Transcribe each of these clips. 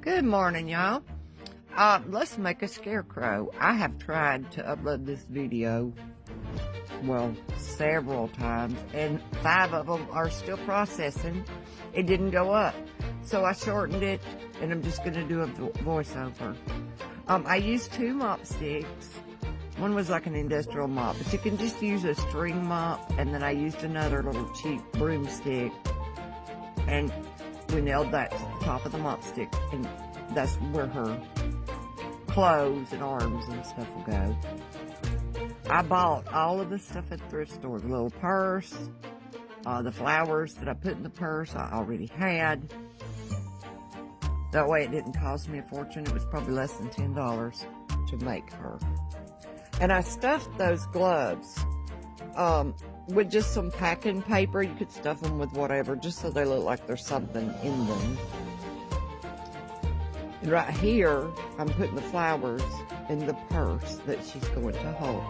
Good morning, y'all. Let's make a scarecrow. I have tried to upload this video, well, several times, and 5 of them are still processing. It didn't go up, so I shortened it, and I'm just going to do a voiceover. I used 2 mop sticks. One was like an industrial mop, but you can just use a string mop, and then I used another little cheap broomstick, and we nailed that to the top of the mop stick, and that's where her clothes and arms and stuff will go. I bought all of the stuff at the thrift store, the little purse, the flowers that I put in the purse I already had. That way it didn't cost me a fortune. It was probably less than $10 to make her. And I stuffed those gloves with just some packing paper. You could stuff them with whatever, just so they look like there's something in them. And right here, I'm putting the flowers in the purse that she's going to hold.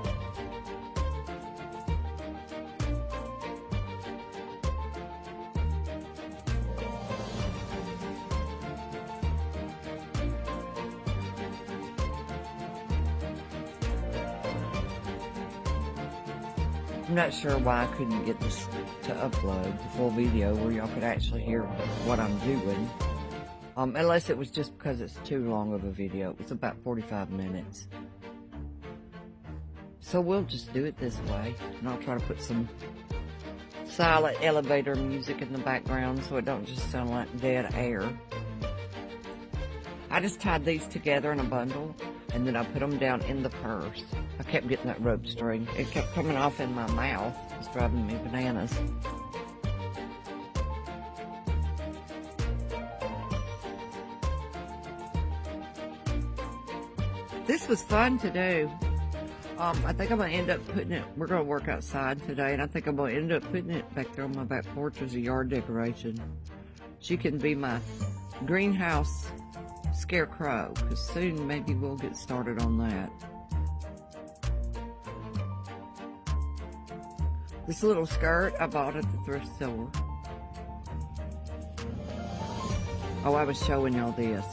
I'm not sure why I couldn't get this to upload, the full video, where y'all could actually hear what I'm doing. Unless it was just because it's too long of a video. It was about 45 minutes. So we'll just do it this way. And I'll try to put some silent elevator music in the background so it don't just sound like dead air. I just tied these together in a bundle, and then I put them down in the purse. I kept getting that rope string. It kept coming off in my mouth. It was driving me bananas. This was fun to do. I think I'm going to end up putting it, we're going to work outside today, and I think I'm going to end up putting it back there on my back porch as a yard decoration. She can be my greenhouse scarecrow, because soon maybe we'll get started on that. This little skirt I bought at the thrift store. Oh, I was showing y'all this.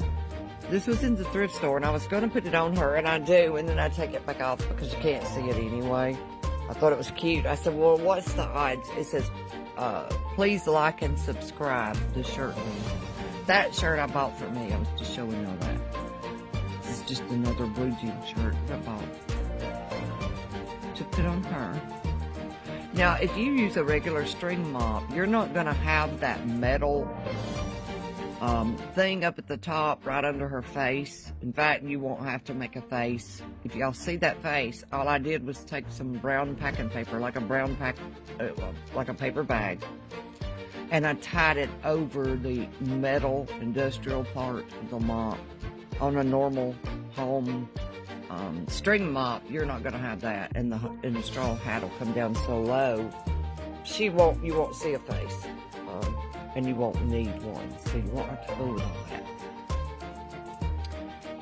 This was in the thrift store, and I was going to put it on her, and I do, and then I take it back off because you can't see it anyway. I thought it was cute. I said, well, what's the odds? It says, please like and subscribe, the shirt means. That shirt I bought for me. I was just showing y'all that. This is just another blue jean shirt I bought to put on her. Now, if you use a regular string mop, you're not going to have that metal thing up at the top right under her face. In fact, you won't have to make a face. If y'all see that face, all I did was take some brown packing paper, like a brown like a paper bag, and I tied it over the metal industrial part of the mop. On a normal home string mop, you're not going to have that, and the straw hat will come down so low, you won't see a face. And you won't need one, so you won't have to fool with all that.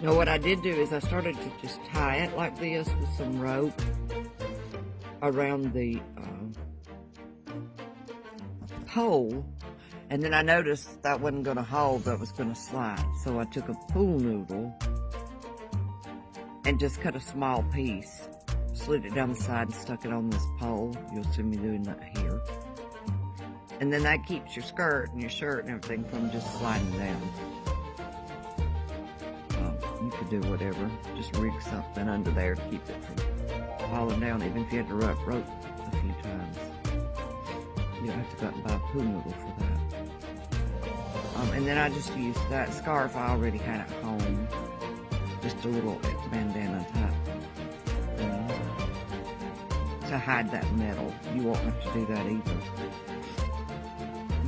Now what I did do is I started to just tie it like this with some rope around the pole, and then I noticed that wasn't going to hold, that was going to slide. So I took a pool noodle and just cut a small piece, slid it down the side and stuck it on this pole. You'll see me doing that here. And then that keeps your skirt and your shirt and everything from just sliding down. You could do whatever. Just rig something under there to keep it from falling down, even if you had to rope a few times. You don't have to go out and buy a pool noodle for that. And then I just used that scarf I already had at home. Just a little bandana type thing to hide that metal. You won't have to do that either.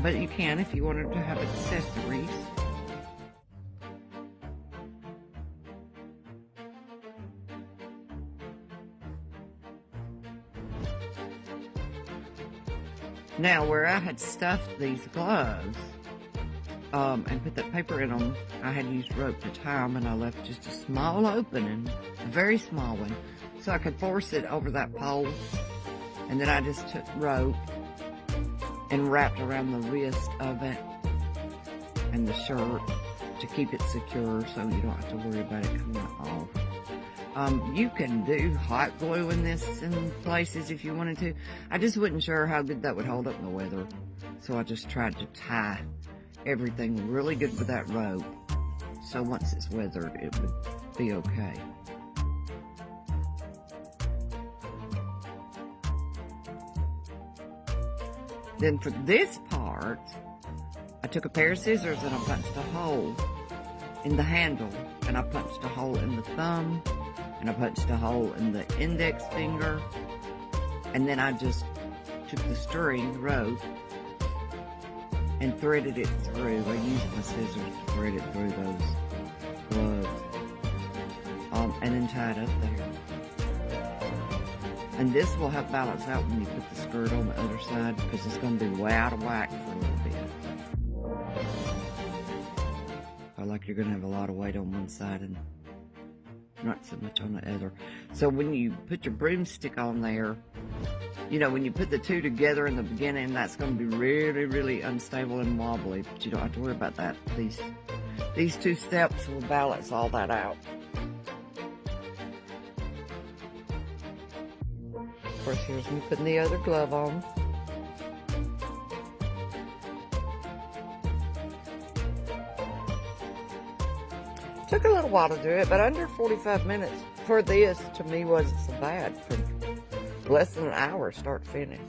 But you can if you wanted to have accessories. Now, where I had stuffed these gloves and put that paper in them, I had used rope to tie them, and I left just a small opening, a very small one, so I could force it over that pole. And then I just took rope and wrapped around the wrist of it and the shirt to keep it secure so you don't have to worry about it coming off. You can do hot glue in this in places if you wanted to. I just wasn't sure how good that would hold up in the weather. So I just tried to tie everything really good with that rope. So once it's weathered, it would be okay. Then for this part, I took a pair of scissors and I punched a hole in the handle, and I punched a hole in the thumb, and I punched a hole in the index finger, and then I just took the string, rope, and threaded it through. I used my scissors to thread it through those gloves, and then tied up there. And this will help balance out when you put the skirt on the other side, because it's going to be way out of whack for a little bit. Like you're going to have a lot of weight on one side and not so much on the other. So when you put your broomstick on there, you know, when you put the two together in the beginning, that's going to be really, really unstable and wobbly, but you don't have to worry about that. These two steps will balance all that out. Of course, here's me putting the other glove on. Took a little while to do it, but under 45 minutes for this, to me, wasn't so bad. For less than an hour, start to finish.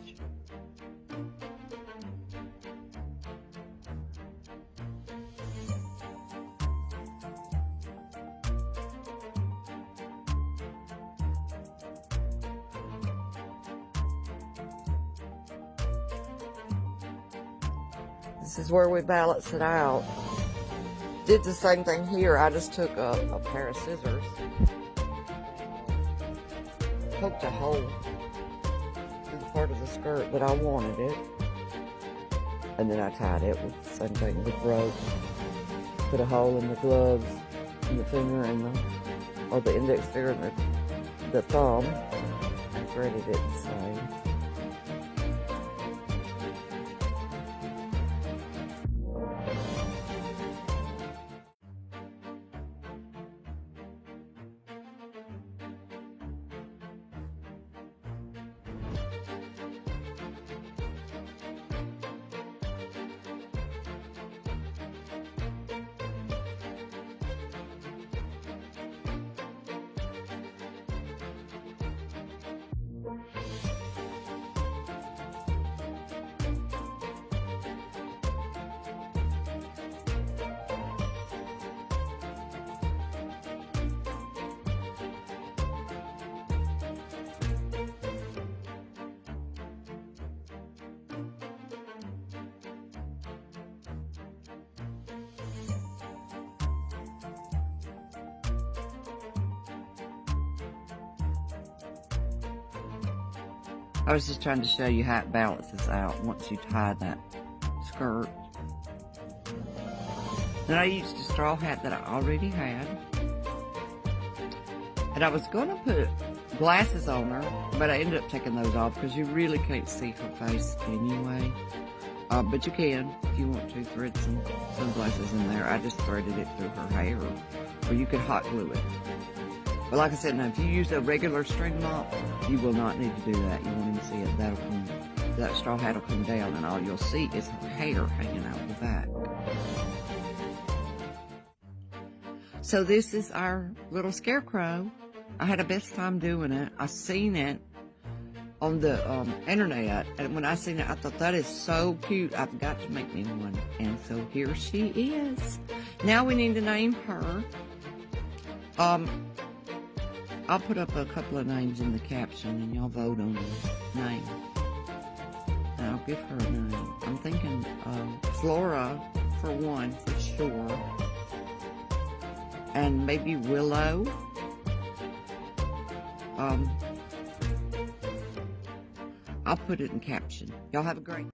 This is where we balance it out. Did the same thing here. I just took a pair of scissors, poked a hole through the part of the skirt that I wanted it, and then I tied it with the same thing with rope. Put a hole in the gloves, in the finger and or the index finger and the thumb, and threaded it the same. I was just trying to show you how it balances out once you tie that skirt. Then I used a straw hat that I already had. And I was going to put glasses on her, but I ended up taking those off because you really can't see her face anyway. But you can, if you want to, thread some sunglasses in there. I just threaded it through her hair, or you could hot glue it. But like I said, now if you use a regular string mop, you will not need to do that. You won't even see it. That straw hat will come down, and all you'll see is her hair hanging out the back. So this is our little scarecrow. I had the best time doing it. I seen it on the internet, and when I seen it, I thought, that is so cute. I've got to make me one. And so here she is. Now we need to name her. I'll put up a couple of names in the caption, and y'all vote on the name. And I'll give her a name. I'm thinking Flora for one, for sure. And maybe Willow. I'll put it in caption. Y'all have a great